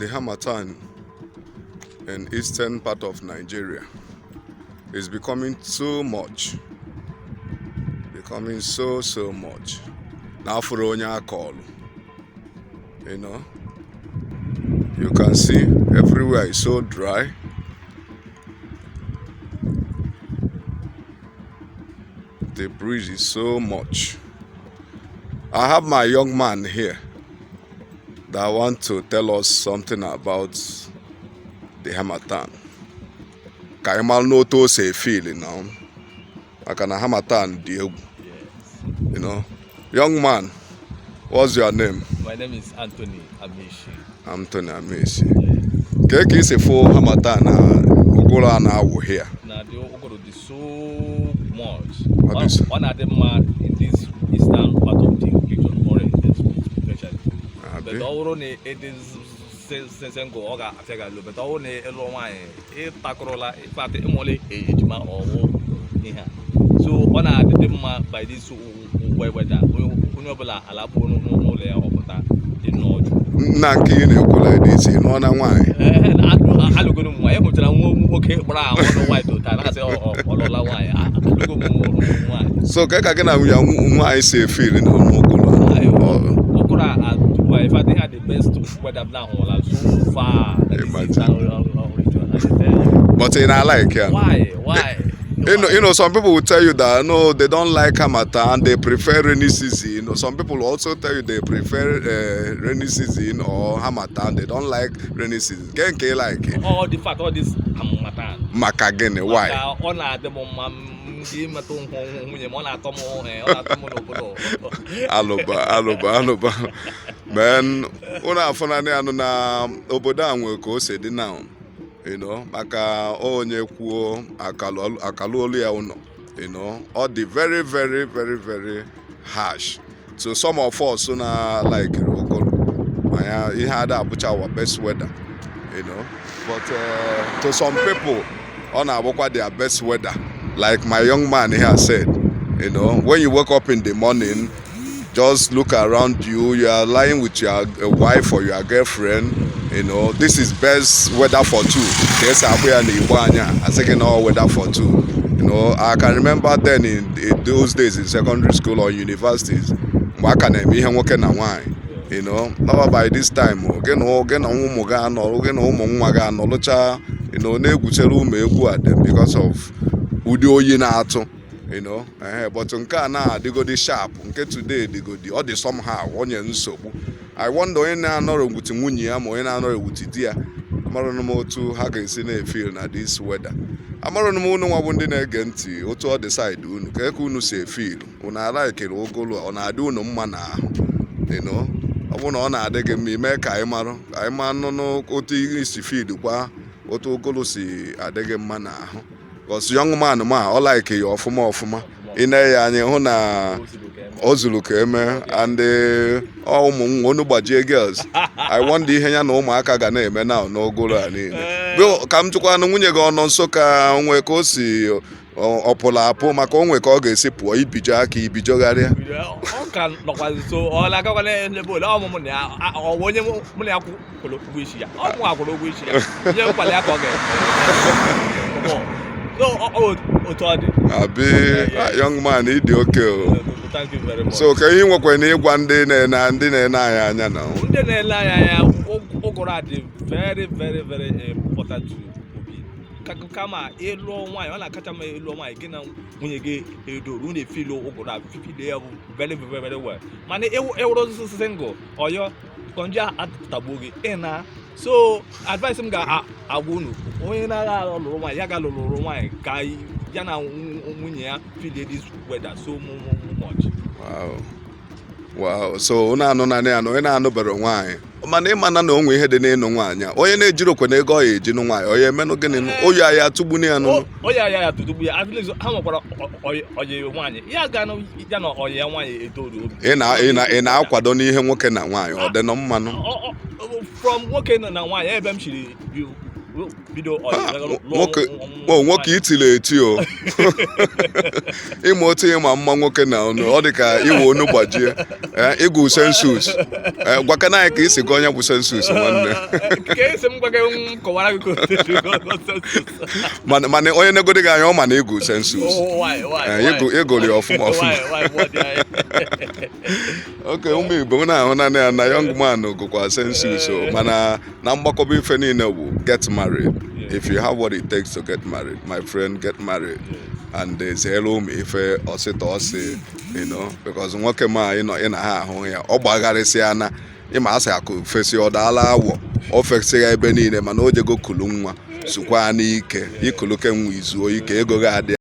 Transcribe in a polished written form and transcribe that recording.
the Harmattan in eastern part of Nigeria is becoming so much. Becoming so much. Now for onye call, you know, you can see everywhere is so dry. The breeze is so much. I have my young man here that want to tell us something about the Harmattan. Kaimal no to say feeling now. I can Harmattan deal. You know. Young man, what's your name? My name is Anthony Amishi. Anthony Amishi. Keke is a full Harmattan Ugola now here. Now the Ogoro is so much. One of them in this eastern part of the region, more especially. But already it is sense go oga afega lo. But already elo wine e takrola e part emole ejima owo here. So one of them by this weather, unobala alabo no le opota the north. Na nke ị na-ekwu like this nọ na nwaanyị alụgoro m nwaanyị enwetara nwoke kpọrọ ahụ ọnụ nwaanyị tota na-asị ọlọla nwaanyị alụgo m nwaanyị. So ka gị na nwaanyị si efili na ọnụokolo okoro a tupu anyị fadị ha the best weather na ahụla so far. But in I like it. Why? You know, some people will tell you that no, they don't like Harmattan, they prefer rainy season. You know, some people also tell you they prefer rainy season or Harmattan, they don't like rainy season. Can you like it? All the fact, all this Harmattan. Makagene, why? Aloba. Man, una afanane anu na obodo anwe ka o se dị now. You know, maka onye kwuo akalu olu ya uno. You know, all the very harsh. So some of us na like he had our best weather. You know, but to some people on our their best weather. Like my young man here said, you know, when you wake up in the morning, just look around you, you are lying with your wife or your girlfriend, you know, this is best weather for two. Yes, I say no weather for two. You know, I can remember then in those days in secondary school or universities, you know, now by this time, you know, because of Udio Yinato. You know, but nke na digodi sharp nke today digodi all the somehow onye nsogbu. I wonder onye na-anọrọ ngwuti nwunye ya ma onye na-anọrọ ngwuti di ya amarụ m otu ha ga-esi na-efeel na this weather. Amarụ m unu nwa bụ ndị na-ege ntị otu ọ decide unu ka eke unu si efeel unu alaikere ogolo ọ na-adị unu mma n'ahụ. You know, ọ bụ na ọ na-adị gị mma ime ka anyị ma nụ otu ihe isi feel kwa otu ogolo si adị gị mma n'ahụ. Because young man all like you ofuma in a hụ na ozulu keme and all ụmụ girls. I want the ihe ya na ụmụaka ga na-eme now n'ogolo a niile. Bill ka m jụkwa na nwunye gị ọnọ nso ka onwe ka o si ọpụla apụ maka onwe ka ọ ga-esi pụọ ibijo aka ibijogharịa. Ọ ka nọkwa nso ọ na-agakwa n'ebe ole ọmụmụ na onye mụ na ya kwụrụ ụgwọ isi ya ọ mụ akwụrụ ụgwọ isi ya nye nkwale ya ka ọ ga-eme. No, Abi, young man, it's okay. Thank you very much. So, can you work when you one day and then I know? Ogora is very important to Kama elo wine, ona kacha ma elo wine again when you get edo, when they feel ogora 50 day very well. Man, e single or your konja at tabugi ena. So advice him ga agunu onye na lolo wine ya ga lolo wine kai ya na nwunye ya feel this weather so much. Wow. So una anọ na anọ ị na-anọ bere nwaanyị mana ịmana na onwe ihe dị n'ịnụ nwaanyị onye na-ejiri okwe na ego ọ ya eji nụ nwaanyị onye emenụ gịnị oyi ya tụgbuni ya nụ oyi ya tụgbuni ya at least ha nwekwara oyi nwaanyị ya ga na ya na oyi ya nwaanyị etoru obi ị na-akwado n'ihe nwoke na nwaanyị ọ dị nọ mmanụ from nwoke na nwaanyị ebe m shiri bido nwoke itile eti o ịma otu ịma mma nwoke na ọnụ ọ dị ka iwe onu gbajie ịgụ sensus gwakana anyị ka isi gụ onye bụ sensus nwanne mana onye negodi gị anya ọ ma na ịgụ sensus ịgụrụ ya ọfụma oke ụmụ Igbo na-ahụ naanị ya na young man gụkwa sensus mana na mgbakọba ife niile bụ get married. If you have what it takes to get married, my friend, get married. And there's hello me if ọsị you know, because nwoke ma ị na ha ahụ ya ọ gbagharịsịa ịma asị akụ fesi ọ daala awọ o fesịa ebe niile mana o jego kulu nwa sukwa n'ike ikulu ke nwa izuo ike ego ga adị